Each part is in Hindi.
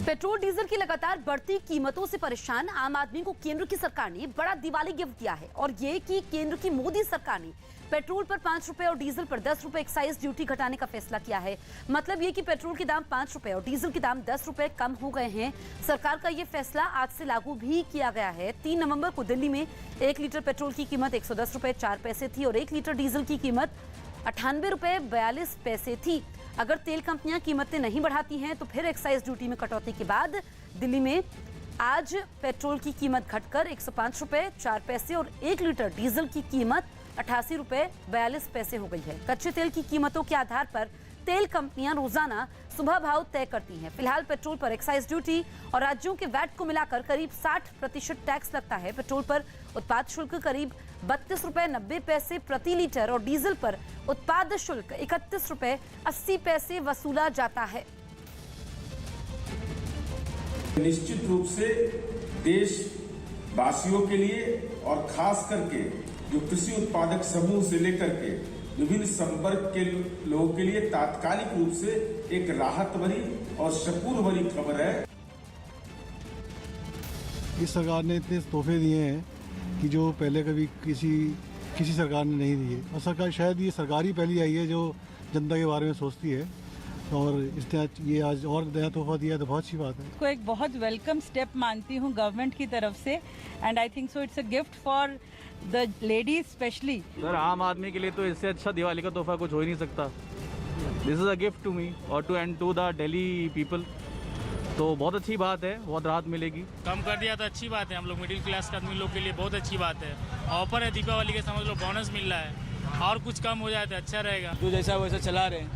पेट्रोल डीजल की लगातार बढ़ती कीमतों से परेशान आम आदमी को केंद्र की सरकार ने बड़ा दिवाली गिफ्ट दिया है और ये कि केंद्र की मोदी सरकार ने पेट्रोल पर 5 रुपए और डीजल पर 10 रुपए एक्साइज ड्यूटी घटाने का फैसला किया है। मतलब ये कि पेट्रोल के दाम 5 रुपए और डीजल के दाम 10 रुपए कम हो गए हैं। सरकार का ये फैसला आज से लागू भी किया गया है। 3 नवंबर को दिल्ली में 1 लीटर पेट्रोल की कीमत 110 रुपए 4 पैसे थी और 1 लीटर डीजल की कीमत 98 रुपए 42 पैसे थी। अगर तेल कंपनियां कीमतें नहीं बढ़ाती हैं तो फिर एक्साइज ड्यूटी में कटौती के बाद दिल्ली में आज पेट्रोल की कीमत घटकर 105 रुपए 4 पैसे और 1 लीटर डीजल की कीमत 88 रुपए 42 पैसे हो गई है। कच्चे तेल की कीमतों के आधार पर तेल कंपनियां रोजाना सुबह भाव तय करती हैं। फिलहाल पेट्रोल पर एक्साइज ड्यूटी और राज्यों के वैट को मिलाकर करीब 60% टैक्स लगता है। पेट्रोल पर उत्पाद शुल्क करीब 32 रुपए 90 पैसे प्रति लीटर और डीजल पर उत्पाद शुल्क 31 रुपए 80 पैसे वसूला जाता है। निश्चित रूप से देशवासियों के लिए और खास करके जो कृषि उत्पादक समूह से लेकर के विभिन्न संवर्ग के लोगों के लिए तात्कालिक रूप से एक राहत भरी और सुकून भरी खबर है। इस सरकार ने इतने तोहफे दिए हैं कि जो पहले कभी किसी सरकार ने नहीं दिए और सरकार शायद ये सरकार ही पहली आई है जो जनता के बारे में सोचती है और इसने ये आज और नया तोहफा दिया तो बहुत अच्छी बात है। इसको एक बहुत वेलकम स्टेप मानती हूँ गवर्नमेंट की तरफ से and I think so it's a gift for the ladies specially. Sir आम आदमी के लिए तो इससे अच्छा दिवाली का तोहफा कुछ हो ही नहीं सकता। This is a gift to me और टू द दिल्ली पीपल। तो बहुत अच्छी बात है, बहुत राहत मिलेगी। कम कर दिया तो अच्छी बात है। हम लोग मिडिल क्लास के आदमी लोग के लिए बहुत अच्छी बात है। ऑफर है दीपावली के, समझ लो बोनस मिल रहा है और कुछ कम हो जाए तो अच्छा रहेगा। जो जैसा वैसा चला रहे हैं,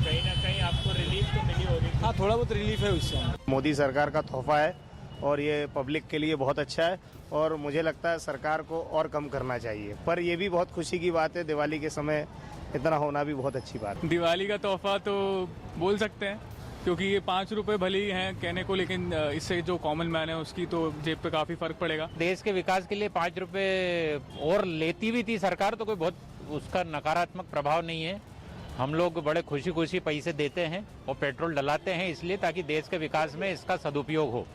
कहीं ना कहीं आपको रिलीफ तो मिली होगी। हाँ थोड़ा बहुत रिलीफ है उससे। मोदी सरकार का तोहफा है और ये पब्लिक के लिए बहुत अच्छा है और मुझे लगता है सरकार को और कम करना चाहिए। पर ये भी बहुत खुशी की बात है, दिवाली के समय इतना होना भी बहुत अच्छी बात है। दिवाली का तोहफा तो बोल सकते हैं क्योंकि ये 5 रुपए भले ही हैं कहने को, लेकिन इससे जो कॉमन मैन है उसकी तो जेब पे काफी फर्क पड़ेगा। देश के विकास के लिए 5 रुपए और लेती भी थी सरकार तो कोई बहुत उसका नकारात्मक प्रभाव नहीं है। हम लोग बड़े खुशी खुशी पैसे देते हैं और पेट्रोल डलाते हैं इसलिए ताकि देश के विकास में इसका सदुपयोग हो।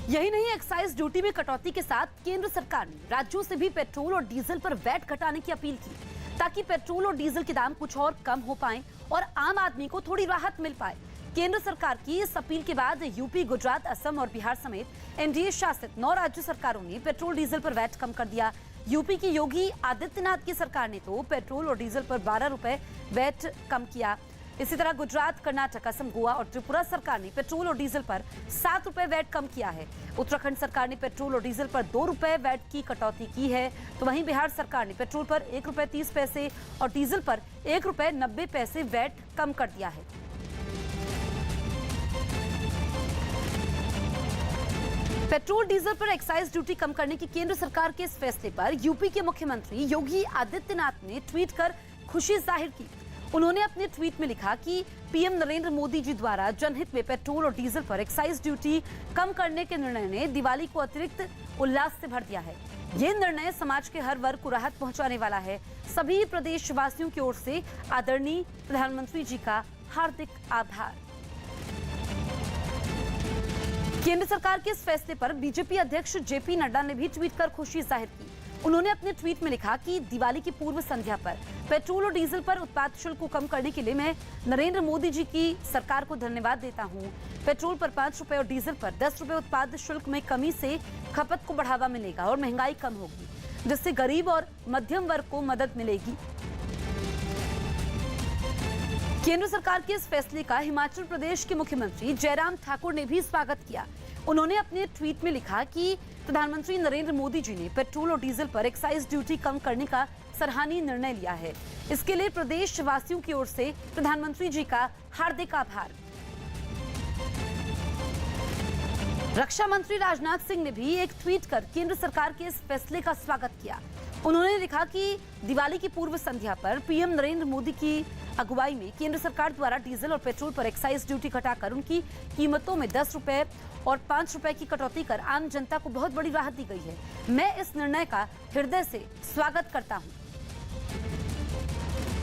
यही नहीं, एक्साइज ड्यूटी में कटौती के साथ केंद्र सरकार ने राज्यों से भी पेट्रोल और डीजल पर वैट घटाने की अपील की ताकि पेट्रोल और डीजल के दाम कुछ और कम हो पाएं और आम आदमी को थोड़ी राहत मिल पाए। केंद्र सरकार की इस अपील के बाद यूपी, गुजरात, असम और बिहार समेत एनडीए शासित 9 राज्य सरकारों ने पेट्रोल डीजल पर वैट कम कर दिया। यूपी की योगी आदित्यनाथ की सरकार ने तो पेट्रोल और डीजल पर 12 रुपए वैट कम किया। इसी तरह गुजरात, कर्नाटक, असम, गोवा और त्रिपुरा सरकार ने पेट्रोल और डीजल पर 7 रुपए वैट कम किया है। उत्तराखंड सरकार ने पेट्रोल और डीजल पर 2 रुपए वैट की कटौती की है। तो वहीं बिहार सरकार ने पेट्रोल पर 1 रुपए 30 पैसे और डीजल पर 1 रुपए 90 पैसे वैट कम कर दिया है। पेट्रोल डीजल पर एक्साइज ड्यूटी कम करने की केंद्र सरकार के इस फैसले पर यूपी के मुख्यमंत्री योगी आदित्यनाथ ने ट्वीट कर खुशी जाहिर की। उन्होंने अपने ट्वीट में लिखा कि पीएम नरेंद्र मोदी जी द्वारा जनहित में पेट्रोल और डीजल पर एक्साइज ड्यूटी कम करने के निर्णय ने दिवाली को अतिरिक्त उल्लास से भर दिया है। ये निर्णय समाज के हर वर्ग को राहत पहुंचाने वाला है। सभी प्रदेशवासियों की ओर से आदरणीय प्रधानमंत्री जी का हार्दिक आभार। केंद्र सरकार के इस फैसले पर बीजेपी अध्यक्ष जेपी नड्डा ने भी ट्वीट कर खुशी जाहिर की। उन्होंने अपने ट्वीट में लिखा कि दिवाली की पूर्व संध्या पर पेट्रोल और डीजल पर उत्पाद शुल्क को कम करने के लिए मैं नरेंद्र मोदी जी की सरकार को धन्यवाद देता हूं। पेट्रोल पर 5 रुपए और डीजल पर 10 रुपए उत्पाद शुल्क में कमी से खपत को बढ़ावा मिलेगा और महंगाई कम होगी, जिससे गरीब और मध्यम वर्ग को मदद मिलेगी। केंद्र सरकार के इस फैसले का हिमाचल प्रदेश के मुख्यमंत्री जयराम ठाकुर ने भी स्वागत किया। उन्होंने अपने ट्वीट में लिखा कि प्रधानमंत्री नरेंद्र मोदी जी ने पेट्रोल और डीजल पर एक्साइज ड्यूटी कम करने का सराहनीय निर्णय लिया है। इसके लिए प्रदेशवासियों की ओर से प्रधानमंत्री जी का हार्दिक आभार। रक्षा मंत्री राजनाथ सिंह ने भी एक ट्वीट कर केंद्र सरकार के इस फैसले का स्वागत किया। उन्होंने लिखा कि दिवाली की पूर्व संध्या पर पीएम नरेंद्र मोदी की अगुवाई में केंद्र सरकार द्वारा डीजल और पेट्रोल पर एक्साइज ड्यूटी घटाकर उनकी कीमतों में 10 रुपए और 5 रुपए की कटौती कर आम जनता को बहुत बड़ी राहत दी गई है। मैं इस निर्णय का हृदय से स्वागत करता हूं।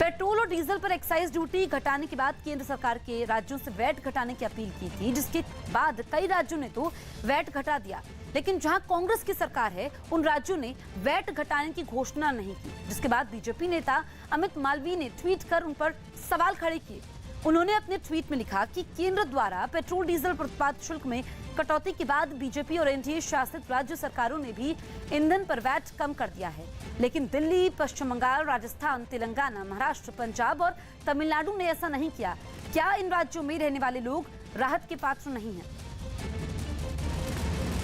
पेट्रोल और डीजल पर एक्साइज ड्यूटी घटाने के बाद केंद्र सरकार के राज्यों से वैट घटाने की अपील की थी, जिसके बाद कई राज्यों ने तो वैट घटा दिया। लेकिन जहां कांग्रेस की सरकार है, उन राज्यों ने वैट घटाने की घोषणा नहीं की, जिसके बाद बीजेपी नेता अमित मालवीय ने ट्वीट कर उन पर सवाल खड़े किए। उन्होंने अपने ट्वीट में लिखा कि केंद्र द्वारा पेट्रोल डीजल पर उत्पाद शुल्क में कटौती के बाद बीजेपी और एनडीए शासित राज्य सरकारों ने भी ईंधन पर वैट कम कर दिया है, लेकिन दिल्ली, पश्चिम बंगाल, राजस्थान, तेलंगाना, महाराष्ट्र, पंजाब और तमिलनाडु ने ऐसा नहीं किया। क्या इन राज्यों में रहने वाले लोग राहत के पात्र नहीं हैं?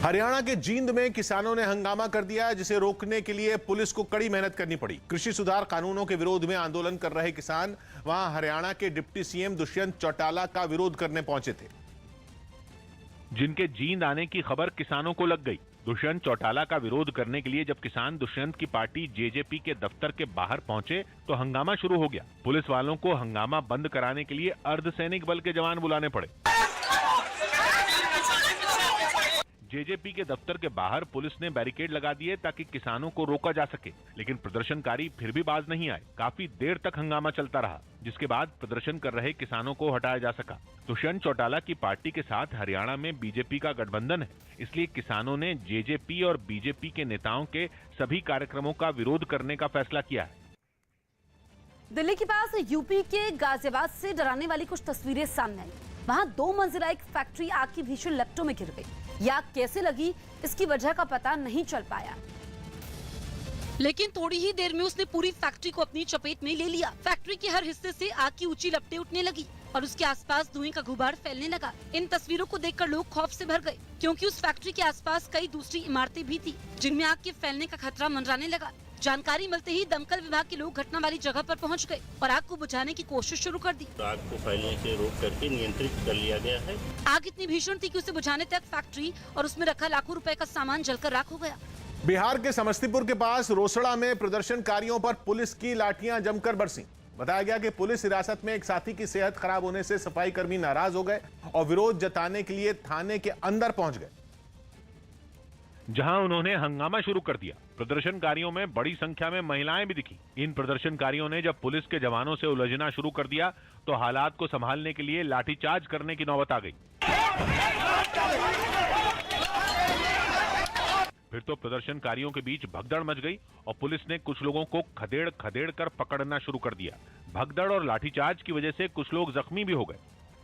हरियाणा के जींद में किसानों ने हंगामा कर दिया, जिसे रोकने के लिए पुलिस को कड़ी मेहनत करनी पड़ी। कृषि सुधार कानूनों के विरोध में आंदोलन कर रहे किसान वहां हरियाणा के डिप्टी सीएम दुष्यंत चौटाला का विरोध करने पहुंचे थे, जिनके जींद आने की खबर किसानों को लग गई। दुष्यंत चौटाला का विरोध करने के लिए जब किसान दुष्यंत की पार्टी जेजेपी के दफ्तर के बाहर पहुंचे तो हंगामा शुरू हो गया। पुलिस वालों को हंगामा बंद कराने के लिए अर्धसैनिक बल के जवान बुलाने पड़े। जेजेपी के दफ्तर के बाहर पुलिस ने बैरिकेड लगा दिए ताकि किसानों को रोका जा सके, लेकिन प्रदर्शनकारी फिर भी बाज नहीं आए। काफी देर तक हंगामा चलता रहा, जिसके बाद प्रदर्शन कर रहे किसानों को हटाया जा सका। दुष्यंत चौटाला की पार्टी के साथ हरियाणा में बीजेपी का गठबंधन है, इसलिए किसानों ने जेजेपी और बीजेपी के नेताओं के सभी कार्यक्रमों का विरोध करने का फैसला किया है। दिल्ली के पास यूपी के गाजियाबाद से डराने वाली कुछ तस्वीरें सामने आई। वहां 2 मंजिला एक फैक्ट्री आग की भीषण लपटों में गिर गई। यह आग कैसे लगी, इसकी वजह का पता नहीं चल पाया, लेकिन थोड़ी ही देर में उसने पूरी फैक्ट्री को अपनी चपेट में ले लिया। फैक्ट्री के हर हिस्से से आग की ऊंची लपटें उठने लगी और उसके आसपास धुएं का गुबार फैलने लगा। इन तस्वीरों को देखकर लोग खौफ से भर गए, क्योंकि उस फैक्ट्री के आसपास कई दूसरी इमारतें भी थी, जिनमें आग के फैलने का खतरा मंडराने लगा। जानकारी मिलते ही दमकल विभाग के लोग घटना वाली जगह पर पहुंच गए और आग को बुझाने की कोशिश शुरू कर दी। आग को फैलने से रोक करके नियंत्रित कर लिया गया है। आग इतनी भीषण थी कि उसे बुझाने तक फैक्ट्री और उसमें रखा लाखों रुपए का सामान जलकर राख हो गया। बिहार के समस्तीपुर के पास रोसड़ा में प्रदर्शनकारियों पर पुलिस की लाठियां जमकर बरसी। बताया गया कि पुलिस हिरासत में एक साथी की सेहत खराब होने से सफाई कर्मी नाराज हो गए और विरोध जताने के लिए थाने के अंदर पहुंच गए, जहां उन्होंने हंगामा शुरू कर दिया। प्रदर्शनकारियों में बड़ी संख्या में महिलाएं भी दिखी। इन प्रदर्शनकारियों ने जब पुलिस के जवानों से उलझना शुरू कर दिया तो हालात को संभालने के लिए लाठीचार्ज करने की नौबत आ गई। फिर तो प्रदर्शनकारियों के बीच भगदड़ मच गई और पुलिस ने कुछ लोगों को खदेड़ खदेड़ कर पकड़ना शुरू कर दिया। भगदड़ और लाठीचार्ज की वजह से कुछ लोग जख्मी भी हो गए।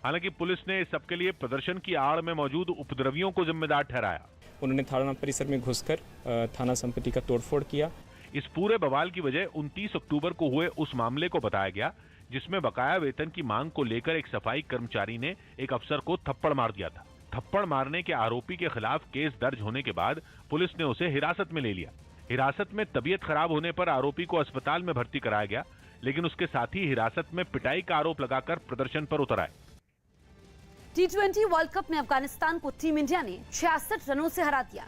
हालांकि पुलिस ने इस सबके लिए प्रदर्शन की आड़ में मौजूद उपद्रवियों को जिम्मेदार ठहराया। उन्होंने थाना परिसर में घुसकर थाना संपत्ति का तोड़फोड़ किया। इस पूरे बवाल की वजह 29 अक्टूबर को हुए उस मामले को बताया गया, जिसमें बकाया वेतन की मांग को लेकर एक सफाई कर्मचारी ने एक अफसर को थप्पड़ मार दिया था। थप्पड़ मारने के आरोपी के खिलाफ केस दर्ज होने के बाद पुलिस ने उसे हिरासत में ले लिया। हिरासत में तबीयत खराब होने पर आरोपी को अस्पताल में भर्ती कराया गया, लेकिन उसके साथी हिरासत में पिटाई का आरोप लगाकर प्रदर्शन पर उतर आए। T20 वर्ल्ड कप में अफगानिस्तान को टीम इंडिया ने 66 रनों से हरा दिया।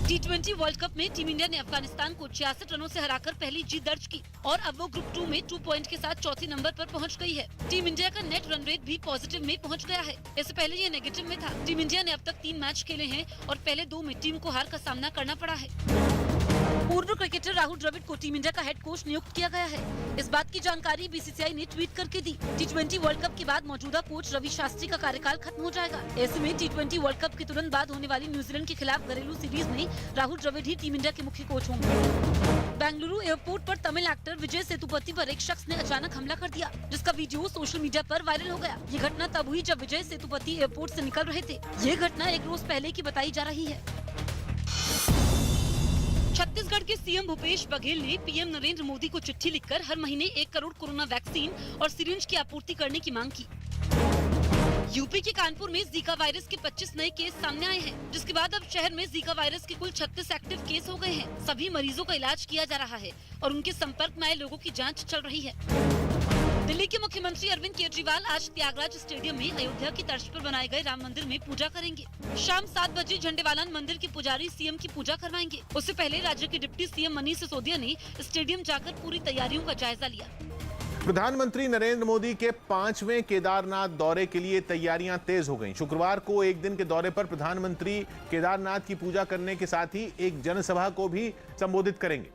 T20 वर्ल्ड कप में टीम इंडिया ने अफगानिस्तान को 66 रनों से हराकर पहली जीत दर्ज की और अब वो ग्रुप 2 में 2 पॉइंट के साथ चौथे नंबर पर पहुंच गई है। टीम इंडिया का नेट रन रेट भी पॉजिटिव में पहुंच गया है। इससे पहले ये नेगेटिव में था। टीम इंडिया ने अब तक 3 मैच खेले हैं और पहले 2 में टीम को हार का सामना करना पड़ा है। पूर्व क्रिकेटर राहुल द्रविड़ को टीम इंडिया का हेड कोच नियुक्त किया गया है। इस बात की जानकारी बीसीसीआई ने ट्वीट करके दी। T20 वर्ल्ड कप के बाद मौजूदा कोच रवि शास्त्री का कार्यकाल खत्म हो जाएगा। ऐसे में T20 वर्ल्ड कप के तुरंत बाद होने वाली न्यूजीलैंड के खिलाफ घरेलू सीरीज में राहुल द्रविड़ ही टीम इंडिया के मुख्य कोच होंगे। बेंगलुरु एयरपोर्ट पर तमिल एक्टर विजय सेतुपति पर एक शख्स ने अचानक हमला कर दिया, जिसका वीडियो सोशल मीडिया पर वायरल हो गया। ये घटना तब हुई जब विजय सेतुपति एयरपोर्ट से निकल रहे थे। ये घटना 1 रोज पहले की बताई जा रही है। छत्तीसगढ़ के सीएम भूपेश बघेल ने पीएम नरेंद्र मोदी को चिट्ठी लिखकर हर महीने 1 करोड़ कोरोना वैक्सीन और सिरिंज की आपूर्ति करने की मांग की। यूपी के कानपुर में जीका वायरस के 25 नए केस सामने आए हैं, जिसके बाद अब शहर में जीका वायरस के कुल 36 एक्टिव केस हो गए हैं। सभी मरीजों का इलाज किया जा रहा है और उनके संपर्क में आए लोगों की जाँच चल रही है। दिल्ली के मुख्यमंत्री अरविंद केजरीवाल आज त्यागराज स्टेडियम में अयोध्या की तर्ज पर बनाए गए राम मंदिर में पूजा करेंगे। शाम 7 बजे झंडेवालान मंदिर के पुजारी सीएम की पूजा करवाएंगे। उससे पहले राज्य के डिप्टी सीएम मनीष सिसोदिया ने स्टेडियम जाकर पूरी तैयारियों का जायजा लिया। प्रधानमंत्री नरेंद्र मोदी के 5वें केदारनाथ दौरे के लिए तैयारियां तेज हो गईं। शुक्रवार को एक दिन के दौरे पर प्रधानमंत्री केदारनाथ की पूजा करने के साथ ही एक जनसभा को भी संबोधित करेंगे।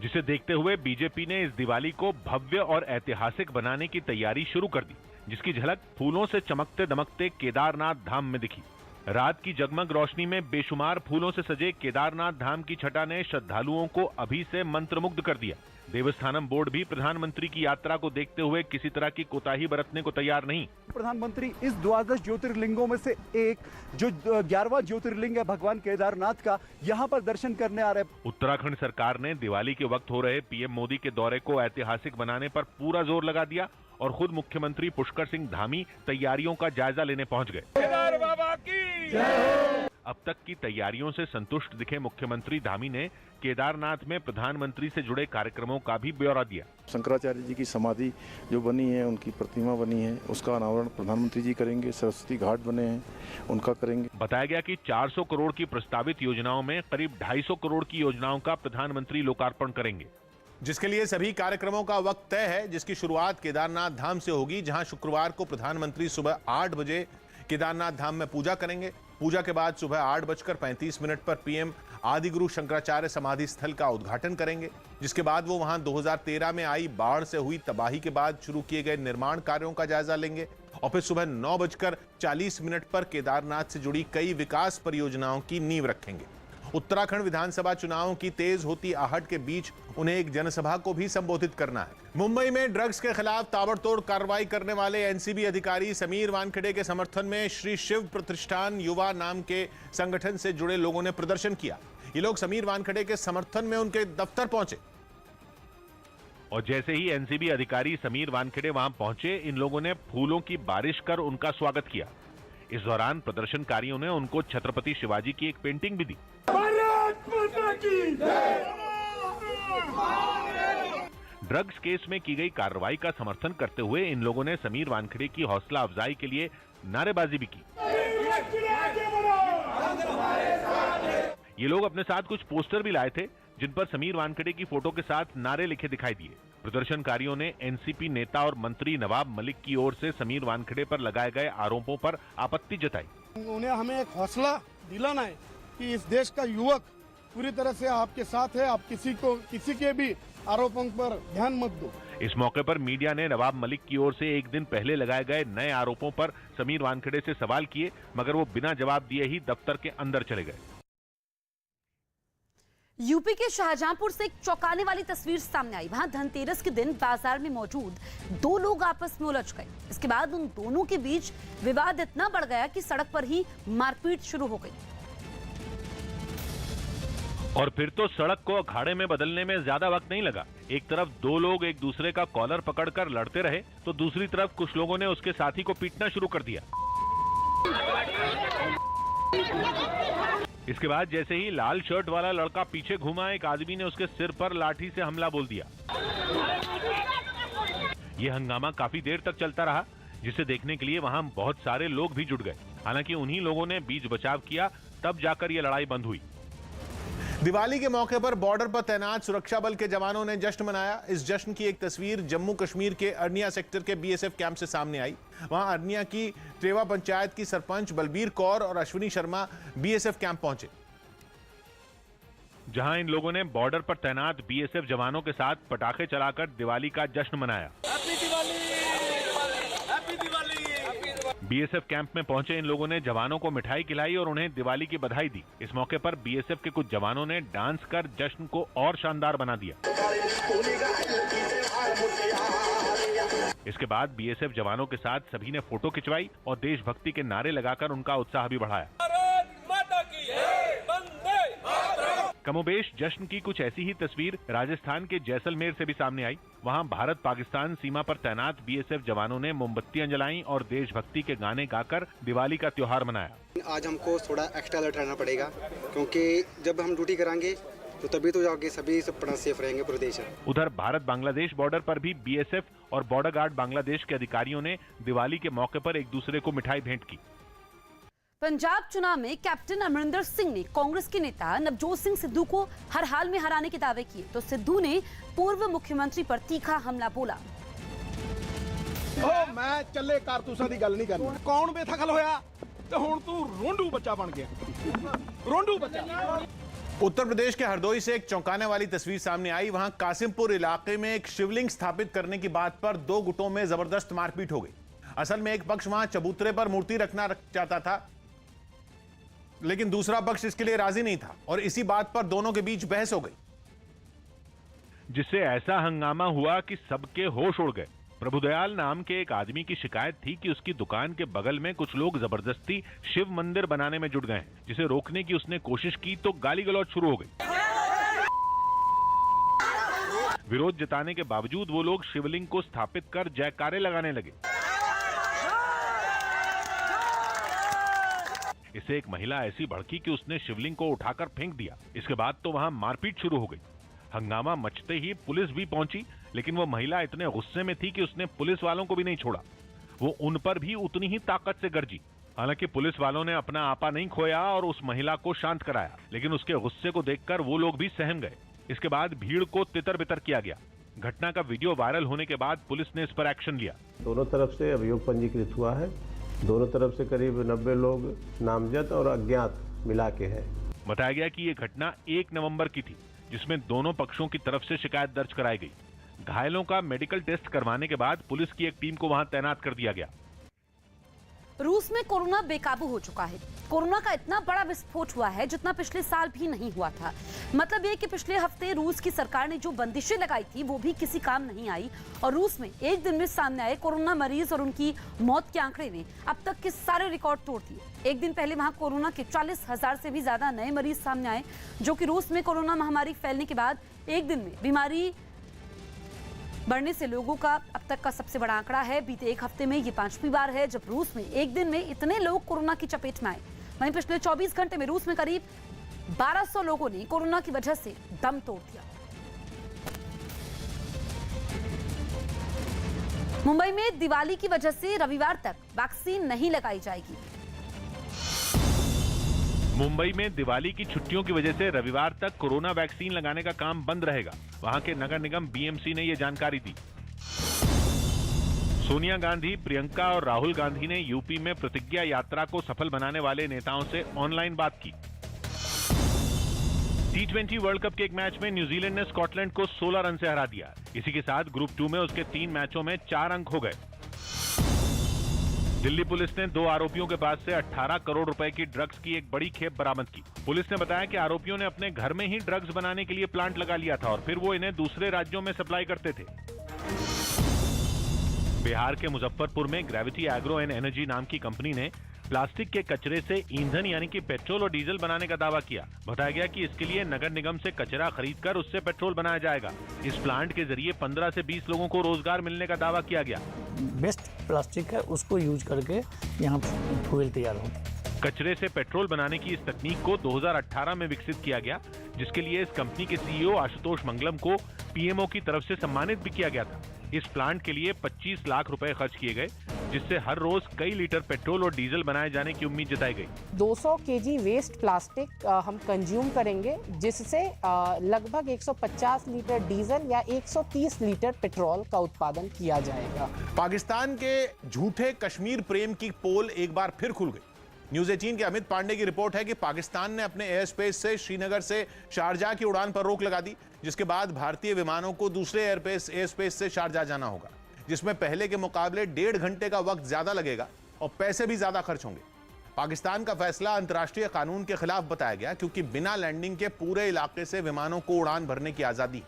जिसे देखते हुए बीजेपी ने इस दिवाली को भव्य और ऐतिहासिक बनाने की तैयारी शुरू कर दी, जिसकी झलक फूलों से चमकते दमकते केदारनाथ धाम में दिखी। रात की जगमग रोशनी में बेशुमार फूलों से सजे केदारनाथ धाम की छटा ने श्रद्धालुओं को अभी से मंत्रमुग्ध कर दिया। देवस्थानम बोर्ड भी प्रधानमंत्री की यात्रा को देखते हुए किसी तरह की कोताही बरतने को तैयार नहीं। प्रधानमंत्री इस 12 ज्योतिर्लिंगों में से एक जो 11वां ज्योतिर्लिंग है भगवान केदारनाथ का, यहाँ पर दर्शन करने आ रहे हैं। उत्तराखंड सरकार ने दिवाली के वक्त हो रहे पीएम मोदी के दौरे को ऐतिहासिक बनाने पर पूरा जोर लगा दिया और खुद मुख्यमंत्री पुष्कर सिंह धामी तैयारियों का जायजा लेने पहुंच गए। केदार बाबा की जय। अब तक की तैयारियों से संतुष्ट दिखे मुख्यमंत्री धामी ने केदारनाथ में प्रधानमंत्री से जुड़े कार्यक्रमों का भी ब्यौरा दिया। शंकराचार्य जी की समाधि जो बनी है, उनकी प्रतिमा बनी है, उसका अनावरण प्रधानमंत्री जी करेंगे। सरस्वती घाट बने हैं, उनका करेंगे। बताया गया कि 400 करोड़ की प्रस्तावित योजनाओं में करीब 250 करोड़ की योजनाओं का प्रधानमंत्री लोकार्पण करेंगे, जिसके लिए सभी कार्यक्रमों का वक्त तय है, जिसकी शुरुआत केदारनाथ धाम से होगी, जहां शुक्रवार को प्रधानमंत्री सुबह 8 बजे केदारनाथ धाम में पूजा करेंगे। पूजा के बाद सुबह 8:35 पर पीएम आदिगुरु शंकराचार्य समाधि स्थल का उद्घाटन करेंगे, जिसके बाद वो वहां 2013 में आई बाढ़ से हुई तबाही के बाद शुरू किए गए निर्माण कार्यों का जायजा लेंगे और फिर सुबह 9:40 पर केदारनाथ से जुड़ी कई विकास परियोजनाओं की नींव रखेंगे। उत्तराखंड विधानसभा चुनावों की तेज होती आहट के बीच उन्हें एक जनसभा को भी संबोधित करना है। मुंबई में ड्रग्स के खिलाफ ताबड़तोड़ कार्रवाई करने वाले एनसीबी अधिकारी समीर वानखेड़े के समर्थन में श्री शिव प्रतिष्ठान युवा नाम के संगठन से जुड़े लोगों ने प्रदर्शन किया। ये लोग समीर वानखेड़े के समर्थन में उनके दफ्तर पहुंचे और जैसे ही एनसीबी अधिकारी समीर वानखेड़े वहां पहुंचे, इन लोगों ने फूलों की बारिश कर उनका स्वागत किया। इस दौरान प्रदर्शनकारियों ने उनको छत्रपति शिवाजी की एक पेंटिंग भी दी। ड्रग्स केस में की गई कार्रवाई का समर्थन करते हुए इन लोगों ने समीर वानखेड़े की हौसला अफजाई के लिए नारेबाजी भी की। ये लोग अपने साथ कुछ पोस्टर भी लाए थे, जिन पर समीर वानखेड़े की फोटो के साथ नारे लिखे दिखाई दिए। प्रदर्शनकारियों ने एनसीपी नेता और मंत्री नवाब मलिक की ओर से समीर वानखेड़े पर लगाए गए आरोपों पर आपत्ति जताई। उन्हें हमें एक हौसला दिलाना है कि इस देश का युवक पूरी तरह से आपके साथ है, आप किसी के भी आरोपों पर ध्यान मत दो। इस मौके पर मीडिया ने नवाब मलिक की ओर से एक दिन पहले लगाए गए नए आरोपों पर समीर वानखेड़े से सवाल किए, मगर वो बिना जवाब दिए ही दफ्तर के अंदर चले गए। यूपी के शाहजहांपुर से एक चौंकाने वाली तस्वीर सामने आई। वहां धनतेरस के दिन बाजार में मौजूद दो लोग आपस में उलझ गए। इसके बाद उन दोनों के बीच विवाद इतना बढ़ गया कि सड़क पर ही मारपीट शुरू हो गई। और फिर तो सड़क को अखाड़े में बदलने में ज्यादा वक्त नहीं लगा। एक तरफ दो लोग एक दूसरे का कॉलर पकड़कर लड़ते रहे, तो दूसरी तरफ कुछ लोगों ने उसके साथी को पीटना शुरू कर दिया। इसके बाद जैसे ही लाल शर्ट वाला लड़का पीछे घुमा, एक आदमी ने उसके सिर पर लाठी से हमला बोल दिया। यह हंगामा काफी देर तक चलता रहा, जिसे देखने के लिए वहां बहुत सारे लोग भी जुट गए। हालांकि उन्हीं लोगों ने बीच बचाव किया, तब जाकर यह लड़ाई बंद हुई। दिवाली के मौके पर बॉर्डर पर तैनात सुरक्षा बल के जवानों ने जश्न मनाया। इस जश्न की एक तस्वीर जम्मू कश्मीर के अरनिया सेक्टर के बीएसएफ कैंप से सामने आई। वहां अरनिया की ट्रेवा पंचायत की सरपंच बलबीर कौर और अश्विनी शर्मा बीएसएफ कैंप पहुंचे, जहां इन लोगों ने बॉर्डर पर तैनात बीएसएफ जवानों के साथ पटाखे चलाकर दिवाली का जश्न मनाया। बीएसएफ कैंप में पहुंचे इन लोगों ने जवानों को मिठाई खिलाई और उन्हें दिवाली की बधाई दी। इस मौके पर बीएसएफ के कुछ जवानों ने डांस कर जश्न को और शानदार बना दिया। इसके बाद बीएसएफ जवानों के साथ सभी ने फोटो खिंचवाई और देशभक्ति के नारे लगाकर उनका उत्साह भी बढ़ाया। कमोबेश जश्न की कुछ ऐसी ही तस्वीर राजस्थान के जैसलमेर से भी सामने आई। वहां भारत पाकिस्तान सीमा पर तैनात बीएसएफ जवानों ने मोमबत्तियां जलाईं और देशभक्ति के गाने गाकर दिवाली का त्योहार मनाया। आज हमको थोड़ा एक्स्ट्रा अलर्ट रहना पड़ेगा, क्योंकि जब हम ड्यूटी कराएंगे तो तभी तो जाके सभी सब अपना सेफ रहेंगे पूरे देश में। उधर भारत बांग्लादेश बॉर्डर पर भी बीएसएफ और बॉर्डर गार्ड बांग्लादेश के अधिकारियों ने दिवाली के मौके पर एक दूसरे को मिठाई भेंट की। पंजाब चुनाव में कैप्टन अमरिंदर सिंह ने कांग्रेस के नेता नवजोत सिंह सिद्धू को हर हाल में हराने के दावे किए, तो सिद्धू ने पूर्व मुख्यमंत्री पर तीखा हमला बोला। मैं चले कारतूसा की गल नहीं करनी। कौन बेदखल होया ते हुण तू रोंडू बच्चा बन गया। रोंडू बच्चा उत्तर प्रदेश के हरदोई से एक चौंकाने वाली तस्वीर सामने आई। वहां कासिमपुर इलाके में एक शिवलिंग स्थापित करने की बात पर दो गुटों में जबरदस्त मारपीट हो गई। असल में एक पक्ष वहां चबूतरे पर मूर्ति रखना चाहता था, लेकिन दूसरा पक्ष इसके लिए राजी नहीं था और इसी बात पर दोनों के बीच बहस हो गई, जिससे ऐसा हंगामा हुआ कि सबके होश उड़ गए। प्रभुदयाल नाम के एक आदमी की शिकायत थी कि उसकी दुकान के बगल में कुछ लोग जबरदस्ती शिव मंदिर बनाने में जुट गए, जिसे रोकने की उसने कोशिश की तो गाली गलौज शुरू हो गई। विरोध जताने के बावजूद वो लोग शिवलिंग को स्थापित कर जयकारे लगाने लगे। इसे एक महिला ऐसी भड़की कि उसने शिवलिंग को उठाकर फेंक दिया। इसके बाद तो वहां मारपीट शुरू हो गई। हंगामा मचते ही पुलिस भी पहुंची, लेकिन वो महिला इतने गुस्से में थी कि उसने पुलिस वालों को भी नहीं छोड़ा। वो उन पर भी उतनी ही ताकत से गरजी। हालांकि पुलिस वालों ने अपना आपा नहीं खोया और उस महिला को शांत कराया, लेकिन उसके गुस्से को देखकर वो लोग भी सहम गए। इसके बाद भीड़ को तितर बितर किया गया। घटना का वीडियो वायरल होने के बाद पुलिस ने इस पर एक्शन लिया। दोनों तरफ से अभियोग पंजीकृत हुआ है। दोनों तरफ से करीब 90 लोग नामजद और अज्ञात मिला के हैं। बताया गया कि ये घटना 1 नवंबर की थी, जिसमें दोनों पक्षों की तरफ से शिकायत दर्ज कराई गई। घायलों का मेडिकल टेस्ट करवाने के बाद पुलिस की एक टीम को वहां तैनात कर दिया गया। रूस में कोरोना बेकाबू हो चुका है। कोरोना का इतना बड़ा विस्फोट हुआ है जितना पिछले साल भी नहीं हुआ था। मतलब ये कि पिछले हफ्ते रूस की सरकार ने जो बंदिशें लगाई थी वो भी किसी काम नहीं आई और रूस में एक दिन में सामने आए कोरोना मरीज और उनकी मौत के आंकड़े ने अब तक के सारे रिकॉर्ड तोड़ दिए। एक दिन पहले वहां कोरोना के 40,000 से भी ज्यादा नए मरीज सामने आए, जो कि रूस में कोरोना महामारी फैलने के बाद एक दिन में बीमारी बढ़ने से लोगों का अब तक का सबसे बड़ा आंकड़ा है। बीते एक हफ्ते में ये 5वीं बार है जब रूस में एक दिन में इतने लोग कोरोना की चपेट में आए। वहीं पिछले 24 घंटे में रूस में करीब 1200 लोगों ने कोरोना की वजह से दम तोड़ दिया। मुंबई में दिवाली की वजह से रविवार तक वैक्सीन नहीं लगाई जाएगी। मुंबई में दिवाली की छुट्टियों की वजह से रविवार तक कोरोना वैक्सीन लगाने का काम बंद रहेगा। वहां के नगर निगम बीएमसी ने यह जानकारी दी। सोनिया गांधी, प्रियंका और राहुल गांधी ने यूपी में प्रतिज्ञा यात्रा को सफल बनाने वाले नेताओं से ऑनलाइन बात की। T20 वर्ल्ड कप के एक मैच में न्यूजीलैंड ने स्कॉटलैंड को 16 रन से हरा दिया। इसी के साथ ग्रुप 2 में उसके 3 मैचों में 4 अंक हो गए। दिल्ली पुलिस ने 2 आरोपियों के पास से 18 करोड़ रुपए की ड्रग्स की एक बड़ी खेप बरामद की। पुलिस ने बताया कि आरोपियों ने अपने घर में ही ड्रग्स बनाने के लिए प्लांट लगा लिया था और फिर वो इन्हें दूसरे राज्यों में सप्लाई करते थे। बिहार के मुजफ्फरपुर में ग्रेविटी एग्रो एंड एनर्जी नाम की कंपनी ने प्लास्टिक के कचरे से ईंधन यानी कि पेट्रोल और डीजल बनाने का दावा किया। बताया गया कि इसके लिए नगर निगम से कचरा खरीदकर उससे पेट्रोल बनाया जाएगा। इस प्लांट के जरिए 15 से 20 लोगों को रोजगार मिलने का दावा किया गया। बेस्ट प्लास्टिक है, उसको यूज करके यहाँ फ्यूल तैयार होता। कचरे से पेट्रोल बनाने की इस तकनीक को 2018 में विकसित किया गया, जिसके लिए इस कंपनी के सीईओ आशुतोष मंगलम को पीएमओ की तरफ से सम्मानित भी किया गया था। इस प्लांट के लिए 25 लाख रुपए खर्च किए गए, जिससे हर रोज कई लीटर पेट्रोल और डीजल बनाए जाने की उम्मीद जताई गई। 200 केजी वेस्ट प्लास्टिक हम कंज्यूम करेंगे, जिससे लगभग 150 लीटर डीजल या 130 लीटर पेट्रोल का उत्पादन किया जाएगा। पाकिस्तान के झूठे कश्मीर प्रेम की पोल एक बार फिर खुल गई। न्यूज़ 18 के अमित पांडे की रिपोर्ट है कि पाकिस्तान ने अपने एयर स्पेस से श्रीनगर से शारजाह की उड़ान पर रोक लगा दी, जिसके बाद भारतीय विमानों को दूसरे एयर स्पेस से शारजाह जाना होगा, जिसमें पहले के मुकाबले 1.5 घंटे का वक्त ज्यादा लगेगा और पैसे भी ज्यादा खर्च होंगे। पाकिस्तान का फैसला अंतर्राष्ट्रीय कानून के खिलाफ बताया गया, क्योंकि बिना लैंडिंग के पूरे इलाके से विमानों को उड़ान भरने की आजादी।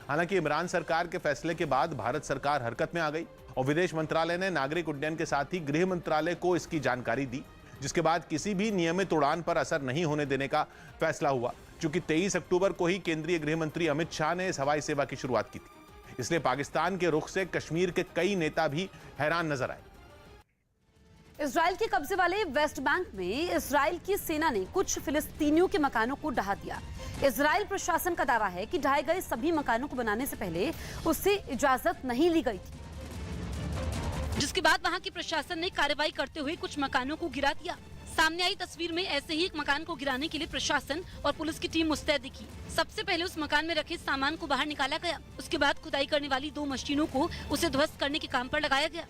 हालांकि इमरान सरकार के फैसले के बाद भारत सरकार हरकत में आ गई और विदेश मंत्रालय ने नागरिक उड्डयन के साथ ही गृह मंत्रालय को इसकी जानकारी दी, जिसके बाद किसी भी नियमित उड़ान पर असर नहीं होने देने का फैसला हुआ। चूंकि 23 अक्टूबर को ही केंद्रीय गृह मंत्री अमित शाह ने इस हवाई सेवा की शुरुआत की थी, इसलिए पाकिस्तान के रुख से कश्मीर के कई नेता भी हैरान नजर आए। इजराइल के कब्जे वाले वेस्ट बैंक में इजराइल की सेना ने कुछ फिलिस्तीनियों के मकानों को ढहा दिया। इजराइल प्रशासन का दावा है कि ढहाए गए सभी मकानों को बनाने से पहले उससे इजाजत नहीं ली गई थी, जिसके बाद वहां के प्रशासन ने कार्रवाई करते हुए कुछ मकानों को गिरा दिया। सामने आई तस्वीर में ऐसे ही एक मकान को गिराने के लिए प्रशासन और पुलिस की टीम मुस्तैद दिखी। सबसे पहले उस मकान में रखे सामान को बाहर निकाला गया, उसके बाद खुदाई करने वाली 2 मशीनों को उसे ध्वस्त करने के काम पर लगाया गया।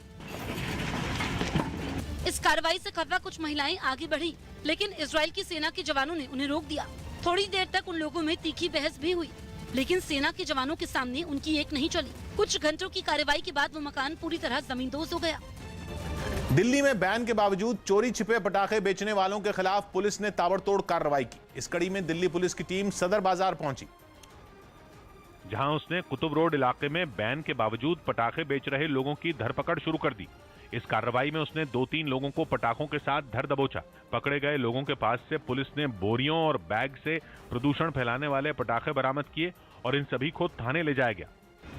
इस कार्रवाई से खफा कुछ महिलाएं आगे बढ़ी, लेकिन इजराइल की सेना के जवानों ने उन्हें रोक दिया। थोड़ी देर तक उन लोगों में तीखी बहस भी हुई, लेकिन सेना के जवानों के सामने उनकी एक नहीं चली। कुछ घंटों की कार्रवाई के बाद वो मकान पूरी तरह जमींदोज हो गया। दिल्ली में बैन के बावजूद चोरी छिपे पटाखे बेचने वालों के खिलाफ पुलिस ने ताबड़तोड़ कार्रवाई की। इस कड़ी में दिल्ली पुलिस की टीम सदर बाजार पहुंची, जहां उसने कुतुब रोड इलाके में बैन के बावजूद पटाखे बेच रहे लोगों की धरपकड़ शुरू कर दी। इस कार्रवाई में उसने 2-3 लोगों को पटाखों के साथ धर दबोचा। पकड़े गए लोगों के पास से पुलिस ने बोरियों और बैग से प्रदूषण फैलाने वाले पटाखे बरामद किए और इन सभी को थाने ले जाया गया।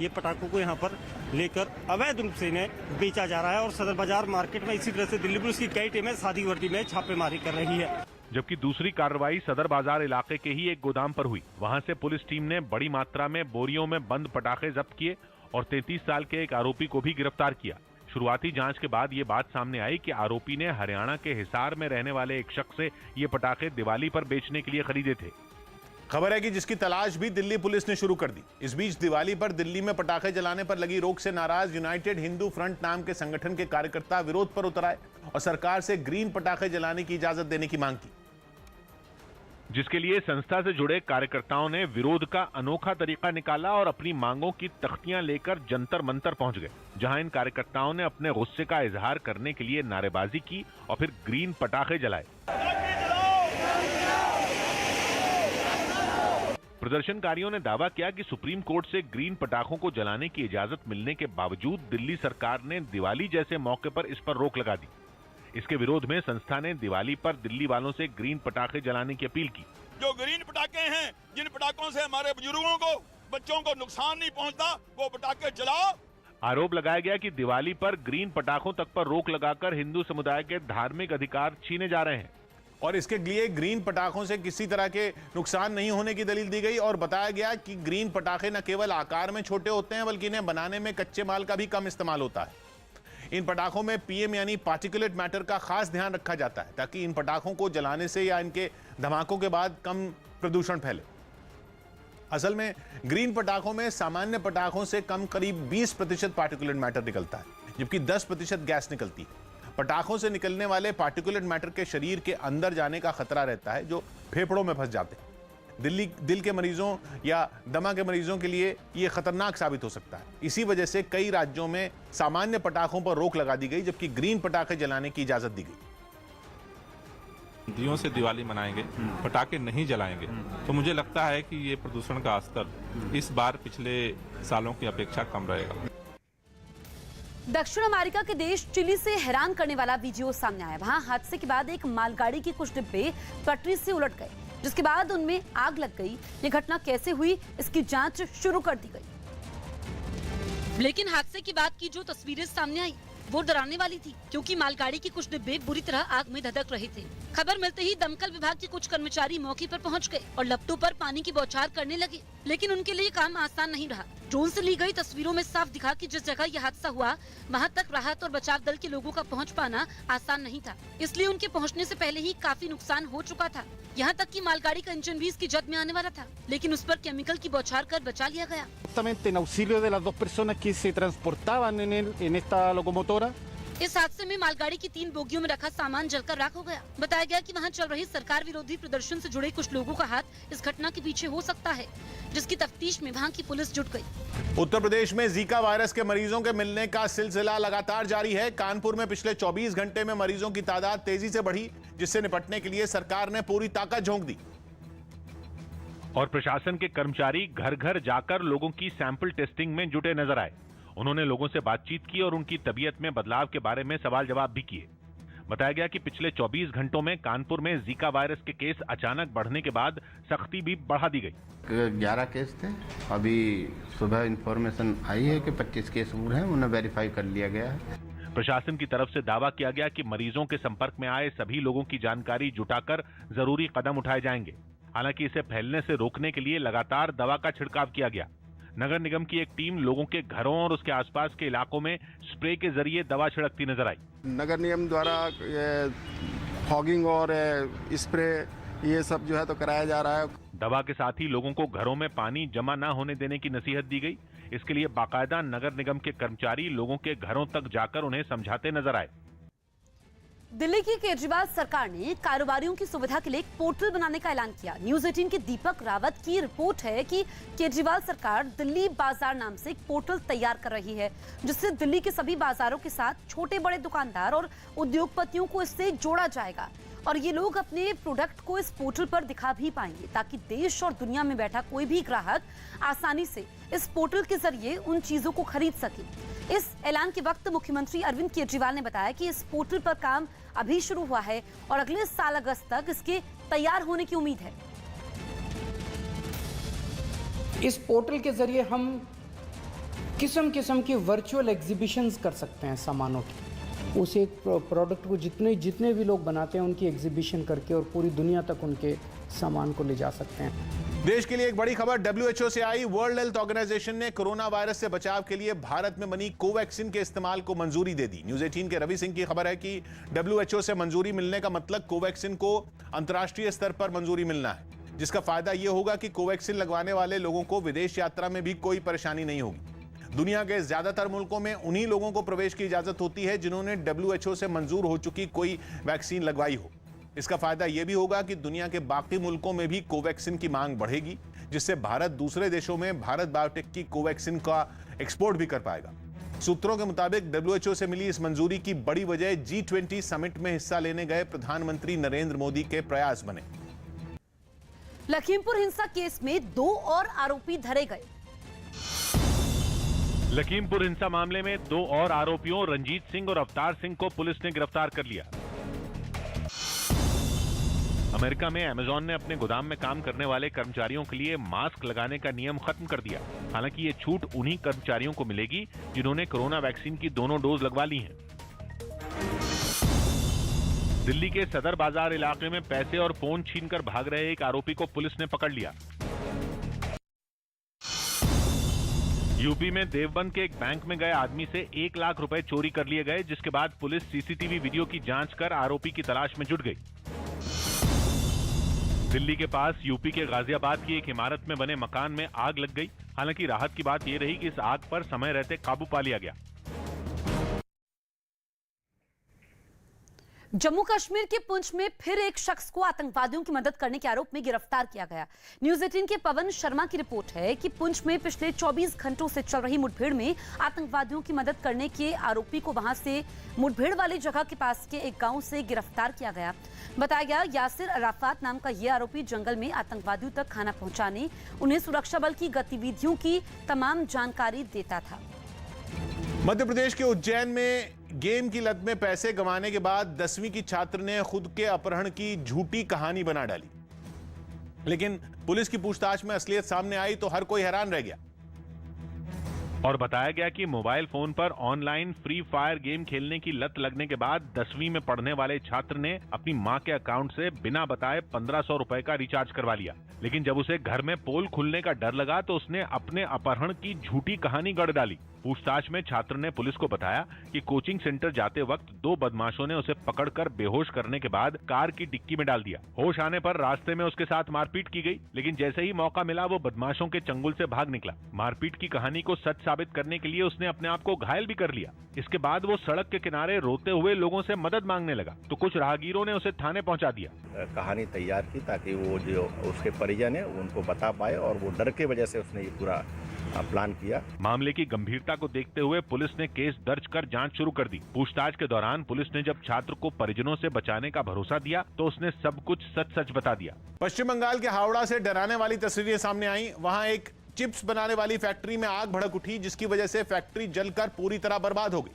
ये पटाखों को यहाँ पर लेकर अवैध रूप से इन्हें बेचा जा रहा है और सदर बाजार मार्केट में इसी तरह से दिल्ली पुलिस की कई टीमें सादी वर्दी में छापेमारी कर रही है। जबकि दूसरी कार्रवाई सदर बाजार इलाके के ही एक गोदाम पर हुई। वहां से पुलिस टीम ने बड़ी मात्रा में बोरियों में बंद पटाखे जब्त किए और 33 साल के एक आरोपी को भी गिरफ्तार किया। शुरुआती जांच के बाद ये बात सामने आई कि आरोपी ने हरियाणा के हिसार में रहने वाले एक शख्स से ये पटाखे दिवाली पर बेचने के लिए खरीदे थे। खबर है कि जिसकी तलाश भी दिल्ली पुलिस ने शुरू कर दी। इस बीच दिवाली पर दिल्ली में पटाखे जलाने पर लगी रोक से नाराज यूनाइटेड हिंदू फ्रंट नाम के संगठन के कार्यकर्ता विरोध पर उतर आए और सरकार से ग्रीन पटाखे जलाने की इजाजत देने की मांग की, जिसके लिए संस्था से जुड़े कार्यकर्ताओं ने विरोध का अनोखा तरीका निकाला और अपनी मांगों की तख्तियां लेकर जंतर मंतर पहुंच गए, जहां इन कार्यकर्ताओं ने अपने गुस्से का इजहार करने के लिए नारेबाजी की और फिर ग्रीन पटाखे जलाए। प्रदर्शनकारियों ने दावा किया कि सुप्रीम कोर्ट से ग्रीन पटाखों को जलाने की इजाजत मिलने के बावजूद दिल्ली सरकार ने दिवाली जैसे मौके पर इस पर रोक लगा दी। इसके विरोध में संस्था ने दिवाली पर दिल्ली वालों से ग्रीन पटाखे जलाने की अपील की। जो ग्रीन पटाखे हैं, जिन पटाखों से हमारे बुजुर्गों को, बच्चों को नुकसान नहीं पहुंचता, वो पटाखे जलाओ। आरोप लगाया गया कि दिवाली पर ग्रीन पटाखों तक पर रोक लगाकर हिंदू समुदाय के धार्मिक अधिकार छीने जा रहे हैं और इसके लिए ग्रीन पटाखों से किसी तरह के नुकसान नहीं होने की दलील दी गई और बताया गया कि ग्रीन पटाखे न केवल आकार में छोटे होते हैं बल्कि इन्हें बनाने में कच्चे माल का भी कम इस्तेमाल होता है। इन पटाखों में पीएम यानी पार्टिकुलेट मैटर का खास ध्यान रखा जाता है ताकि इन पटाखों को जलाने से या इनके धमाकों के बाद कम प्रदूषण फैले। असल में ग्रीन पटाखों में सामान्य पटाखों से कम करीब 20% पार्टिकुलेट मैटर निकलता है, जबकि 10% गैस निकलती है। पटाखों से निकलने वाले पार्टिकुलेट मैटर के शरीर के अंदर जाने का खतरा रहता है, जो फेफड़ों में फंस जाते हैं। दिल के मरीजों या दमा के मरीजों के लिए यह खतरनाक साबित हो सकता है। इसी वजह से कई राज्यों में सामान्य पटाखों पर रोक लगा दी गई, जबकि ग्रीन पटाखे जलाने की इजाजत दी गई। दियों से दिवाली मनाएंगे, पटाखे नहीं जलाएंगे, तो मुझे लगता है कि ये प्रदूषण का स्तर इस बार पिछले सालों की अपेक्षा कम रहेगा। दक्षिण अमेरिका के देश चिली से हैरान करने वाला वीडियो सामने आया। वहां हादसे के बाद एक मालगाड़ी के कुछ डिब्बे पटरी से उलट गए, जिसके बाद उनमें आग लग गई। ये घटना कैसे हुई, इसकी जांच शुरू कर दी गई। लेकिन हादसे के बाद की जो तस्वीरें सामने आई वो डराने वाली थी, क्योंकि मालगाड़ी के कुछ डिब्बे बुरी तरह आग में धधक रहे थे। खबर मिलते ही दमकल विभाग के कुछ कर्मचारी मौके पर पहुंच गए और लपटों पर पानी की बौछार करने लगे, लेकिन उनके लिए काम आसान नहीं रहा। ड्रोन से ली गई तस्वीरों में साफ दिखा कि जिस जगह यह हादसा हुआ वहां तक राहत और बचाव दल के लोगों का पहुंच पाना आसान नहीं था, इसलिए उनके पहुंचने से पहले ही काफी नुकसान हो चुका था। यहाँ तक कि मालगाड़ी का इंजन भी इसकी जद में आने वाला था, लेकिन उस पर केमिकल की बौछार कर बचा लिया गया। En auxilio de las dos personas que se transportaban en esta locomotora. इस हादसे में मालगाड़ी की 3 बोगियों में रखा सामान जलकर राख हो गया। बताया गया कि वहां चल रही सरकार विरोधी प्रदर्शन से जुड़े कुछ लोगों का हाथ इस घटना के पीछे हो सकता है, जिसकी तफ्तीश में वहां की पुलिस जुट गई। उत्तर प्रदेश में जीका वायरस के मरीजों के मिलने का सिलसिला लगातार जारी है। कानपुर में पिछले 24 घंटे में मरीजों की तादाद तेजी से बढ़ी, जिससे निपटने के लिए सरकार ने पूरी ताकत झोंक दी और प्रशासन के कर्मचारी घर घर जाकर लोगों की सैंपल टेस्टिंग में जुटे नजर आए। उन्होंने लोगों से बातचीत की और उनकी तबीयत में बदलाव के बारे में सवाल जवाब भी किए। बताया गया कि पिछले 24 घंटों में कानपुर में जीका वायरस के केस अचानक बढ़ने के बाद सख्ती भी बढ़ा दी गई। 11 केस थे, अभी सुबह इंफॉर्मेशन आई है कि 25 केस और हैं, उन्हें वेरीफाई कर लिया गया है। प्रशासन की तरफ से दावा किया गया कि मरीजों के संपर्क में आए सभी लोगों की जानकारी जुटाकर जरूरी कदम उठाए जाएंगे। हालांकि इसे फैलने से रोकने के लिए लगातार दवा का छिड़काव किया गया। नगर निगम की एक टीम लोगों के घरों और उसके आसपास के इलाकों में स्प्रे के जरिए दवा छिड़कती नजर आई। नगर निगम द्वारा फॉगिंग और स्प्रे ये सब जो है तो कराया जा रहा है। दवा के साथ ही लोगों को घरों में पानी जमा न होने देने की नसीहत दी गई। इसके लिए बाकायदा नगर निगम के कर्मचारी लोगों के घरों तक जाकर उन्हें समझाते नजर आए। दिल्ली की केजरीवाल सरकार ने कारोबारियों की सुविधा के लिए एक पोर्टल बनाने का ऐलान किया। न्यूज 18 के दीपक रावत की रिपोर्ट है कि केजरीवाल सरकार दिल्ली बाजार नाम से एक पोर्टल तैयार कर रही है, जिससे दिल्ली के सभी बाजारों के साथ छोटे बड़े दुकानदार और उद्योगपतियों को इससे जोड़ा जाएगा और ये लोग अपने प्रोडक्ट को इस पोर्टल पर दिखा भी पाएंगे, ताकि देश और दुनिया में बैठा कोई भी ग्राहक आसानी से इस पोर्टल के जरिए उन चीजों को खरीद सके। इस ऐलान के वक्त मुख्यमंत्री अरविंद केजरीवाल ने बताया कि इस पोर्टल पर काम अभी शुरू हुआ है और अगले साल अगस्त तक इसके तैयार होने की उम्मीद है। इस पोर्टल के जरिए हम किस्म किस्म की वर्चुअल एग्जीबिशंस कर सकते हैं सामानों की। उस एक प्रोडक्ट को जितने भी लोग बनाते हैं उनकी एग्जीबिशन करके और पूरी दुनिया तक उनके सामान को ले जा सकते हैं। देश के लिए एक बड़ी खबर WHO से आई। वर्ल्ड हेल्थ ऑर्गेनाइजेशन ने कोरोना वायरस से बचाव के लिए भारत में बनी कोवैक्सीन के इस्तेमाल को मंजूरी दे दी। न्यूज 18 के रवि सिंह की खबर है कि WHO से मंजूरी मिलने का मतलब कोवैक्सीन को अंतर्राष्ट्रीय स्तर पर मंजूरी मिलना है, जिसका फायदा यह होगा कि कोवैक्सीन लगवाने वाले लोगों को विदेश यात्रा में भी कोई परेशानी नहीं होगी। दुनिया के ज्यादातर मुल्कों में उन्हीं लोगों को प्रवेश की इजाजत होती है जिन्होंने WHO से मंजूर हो चुकी कोई वैक्सीन लगवाई हो। इसका फायदा यह भी होगा कि दुनिया के बाकी मुल्कों में भी कोवैक्सीन की मांग बढ़ेगी, जिससे भारत दूसरे देशों में भारत बायोटेक की कोवैक्सीन का एक्सपोर्ट भी कर पाएगा। सूत्रों के मुताबिक WHO से मिली इस मंजूरी की बड़ी वजह G20 समिट में हिस्सा लेने गए प्रधानमंत्री नरेंद्र मोदी के प्रयास बने। लखीमपुर हिंसा केस में 2 और आरोपी धरे गए। लखीमपुर हिंसा मामले में 2 और आरोपियों रंजीत सिंह और अवतार सिंह को पुलिस ने गिरफ्तार कर लिया। अमेरिका में अमेजॉन ने अपने गोदाम में काम करने वाले कर्मचारियों के लिए मास्क लगाने का नियम खत्म कर दिया। हालांकि ये छूट उन्हीं कर्मचारियों को मिलेगी जिन्होंने कोरोना वैक्सीन की दोनों डोज लगवा ली हैं। दिल्ली के सदर बाजार इलाके में पैसे और फोन छीनकर भाग रहे एक आरोपी को पुलिस ने पकड़ लिया। यूपी में देवबंद के एक बैंक में गए आदमी से 1 लाख रुपए चोरी कर लिए गए, जिसके बाद पुलिस सीसीटीवी वीडियो की जांच कर आरोपी की तलाश में जुट गई। दिल्ली के पास यूपी के गाजियाबाद की एक इमारत में बने मकान में आग लग गई। हालांकि राहत की बात यह रही कि इस आग पर समय रहते काबू पा लिया गया। जम्मू कश्मीर के पुंछ में फिर एक शख्स को आतंकवादियों की मदद करने के आरोप में गिरफ्तार किया गया। न्यूज 18 के पवन शर्मा की रिपोर्ट है कि पुंछ में पिछले 24 घंटों से चल रही मुठभेड़ में आतंकवादियों की मदद करने के आरोपी को वहां से मुठभेड़ वाली जगह के पास के एक गांव से गिरफ्तार किया गया। बताया गया यासिर अराफात नाम का यह आरोपी जंगल में आतंकवादियों तक खाना पहुंचाने, उन्हें सुरक्षा बल की गतिविधियों की तमाम जानकारी देता था। मध्य प्रदेश के उज्जैन में गेम की लत में पैसे गंवाने के बाद 10वीं की छात्र ने खुद के अपहरण की झूठी कहानी बना डाली, लेकिन पुलिस की पूछताछ में असलियत सामने आई तो हर कोई हैरान रह गया और बताया गया कि मोबाइल फोन पर ऑनलाइन फ्री फायर गेम खेलने की लत लगने के बाद 10वीं में पढ़ने वाले छात्र ने अपनी मां के अकाउंट से बिना बताए 1500 रुपए का रिचार्ज करवा लिया। लेकिन जब उसे घर में पोल खुलने का डर लगा तो उसने अपने अपहरण की झूठी कहानी गढ़ डाली। पूछताछ में छात्र ने पुलिस को बताया कि कोचिंग सेंटर जाते वक्त 2 बदमाशों ने उसे पकड़कर बेहोश करने के बाद कार की डिक्की में डाल दिया। होश आने पर रास्ते में उसके साथ मारपीट की गई, लेकिन जैसे ही मौका मिला वो बदमाशों के चंगुल से भाग निकला। मारपीट की कहानी को सच साबित करने के लिए उसने अपने आप को घायल भी कर लिया। इसके बाद वो सड़क के किनारे रोते हुए लोगों से मदद मांगने लगा तो कुछ राहगीरों ने उसे थाने पहुंचा दिया। कहानी तैयार की ताकि वो जो उसके परिजन है उनको बता पाए और वो डर के वजह से उसने ये पूरा प्लान किया। मामले की गंभीरता को देखते हुए पुलिस ने केस दर्ज कर जांच शुरू कर दी। पूछताछ के दौरान पुलिस ने जब छात्र को परिजनों से बचाने का भरोसा दिया तो उसने सब कुछ सच सच बता दिया। पश्चिम बंगाल के हावड़ा से डराने वाली तस्वीरें सामने आई। वहां एक चिप्स बनाने वाली फैक्ट्री में आग भड़क उठी, जिसकी वजह से फैक्ट्री जलकर पूरी तरह बर्बाद हो गई।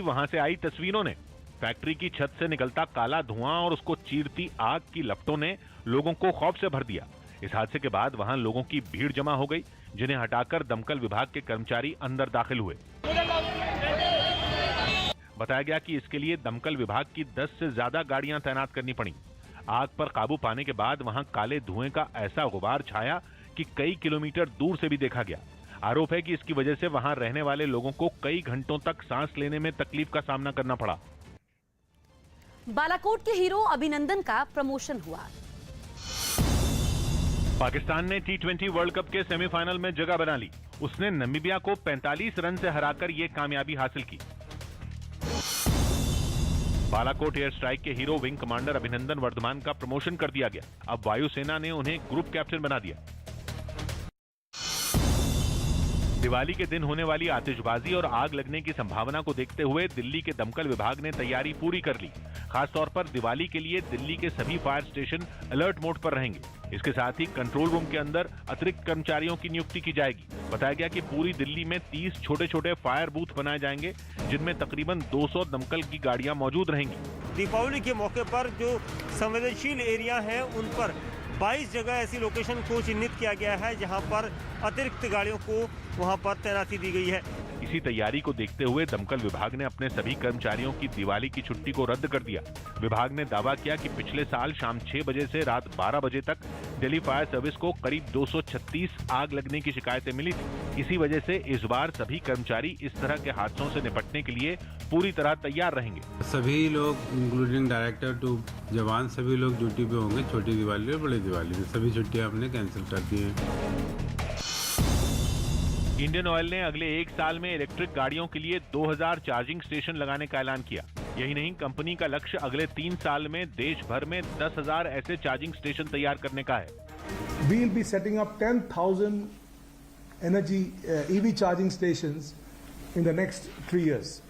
वहां से आई तस्वीरों ने फैक्ट्री की छत से निकलता काला धुआं और उसको चीरती आग की लपटों ने लोगों को खौफ से भर दिया। इस हादसे के बाद वहां लोगों की भीड़ जमा हो गई, जिन्हें हटाकर दमकल विभाग के कर्मचारी अंदर दाखिल हुए। बताया गया कि इसके लिए दमकल विभाग की 10 से ज्यादा गाड़ियां तैनात करनी पड़ी। आग पर काबू पाने के बाद वहां काले धुएं का ऐसा गुबार छाया कि कई किलोमीटर दूर से भी देखा गया। आरोप है कि इसकी वजह से वहां रहने वाले लोगों को कई घंटों तक सांस लेने में तकलीफ का सामना करना पड़ा। बालाकोट के हीरो अभिनंदन का प्रमोशन हुआ। पाकिस्तान ने T20 वर्ल्ड कप के सेमीफाइनल में जगह बना ली। उसने नामीबिया को 45 रन से हराकर यह कामयाबी हासिल की। बालाकोट एयर स्ट्राइक के hero wing commander Abhinandan Varthaman का प्रमोशन कर दिया गया। अब वायुसेना ने उन्हें ग्रुप कैप्टन बना दिया। दिवाली के दिन होने वाली आतिशबाजी और आग लगने की संभावना को देखते हुए दिल्ली के दमकल विभाग ने तैयारी पूरी कर ली। खासतौर पर दिवाली के लिए दिल्ली के सभी फायर स्टेशन अलर्ट मोड पर रहेंगे। इसके साथ ही कंट्रोल रूम के अंदर अतिरिक्त कर्मचारियों की नियुक्ति की जाएगी। बताया गया कि पूरी दिल्ली में 30 छोटे छोटे फायर बूथ बनाए जाएंगे, जिनमें तकरीबन 200 दमकल की गाड़ियां मौजूद रहेंगी। दीपावली के मौके पर जो संवेदनशील एरिया है उन पर 22 जगह ऐसी लोकेशन को चिन्हित किया गया है जहां पर अतिरिक्त गाड़ियों को वहां पर तैनाती दी गई है। इसी तैयारी को देखते हुए दमकल विभाग ने अपने सभी कर्मचारियों की दिवाली की छुट्टी को रद्द कर दिया। विभाग ने दावा किया कि पिछले साल शाम 6 बजे से रात 12 बजे तक दिल्ली फायर सर्विस को करीब 236 आग लगने की शिकायतें मिली थी। इसी वजह से इस बार सभी कर्मचारी इस तरह के हादसों से निपटने के लिए पूरी तरह तैयार रहेंगे। सभी लोग इंक्लूडिंग डायरेक्टर टू जवान सभी लोग ड्यूटी पे होंगे। छोटी दिवाली और बड़ी दिवाली में सभी छुट्टियां हमने कैंसिल कर दी हैं। इंडियन ऑयल ने अगले 1 साल में इलेक्ट्रिक गाड़ियों के लिए 2000 चार्जिंग स्टेशन लगाने का ऐलान किया। यही नहीं, कंपनी का लक्ष्य अगले 3 साल में देश भर में 10,000 ऐसे चार्जिंग स्टेशन तैयार करने का है। We will be setting up 10,000 energy EV charging stations in the next 3 years.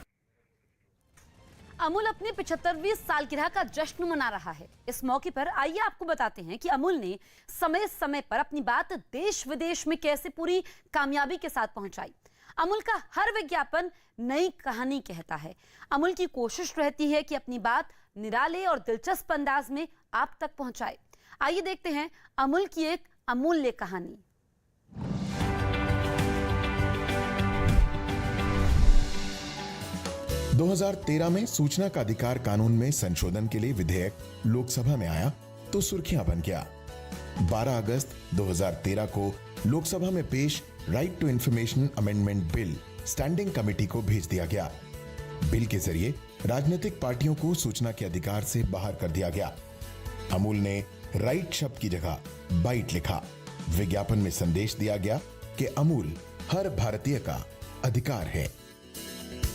Amul अपनी 75वीं सालगिरह का जश्न मना रहा है। इस मौके पर आइए आपको बताते हैं कि अमूल ने समय समय पर अपनी बात देश विदेश में कैसे पूरी कामयाबी के साथ पहुंचाई। अमूल का हर विज्ञापन नई कहानी कहता है। अमूल की कोशिश रहती है कि अपनी बात निराले और दिलचस्प अंदाज में आप तक पहुंचाए। आइए देखते हैं अमूल की एक अमूल्य कहानी। – 2013 में सूचना का अधिकार कानून में संशोधन के लिए विधेयक लोकसभा में आया तो सुर्खियां बन गया। 12 अगस्त 2013 को लोकसभा में पेश right to information amendment bill standing committee को भेज दिया गया। बिल के जरिए राजनीतिक पार्टियों को सूचना के अधिकार से बाहर कर दिया गया। अमूल ने राइट शब्द की जगह बाइट लिखा। विज्ञापन में संदेश दिया गया कि अमूल हर भारतीय का अधिकार है।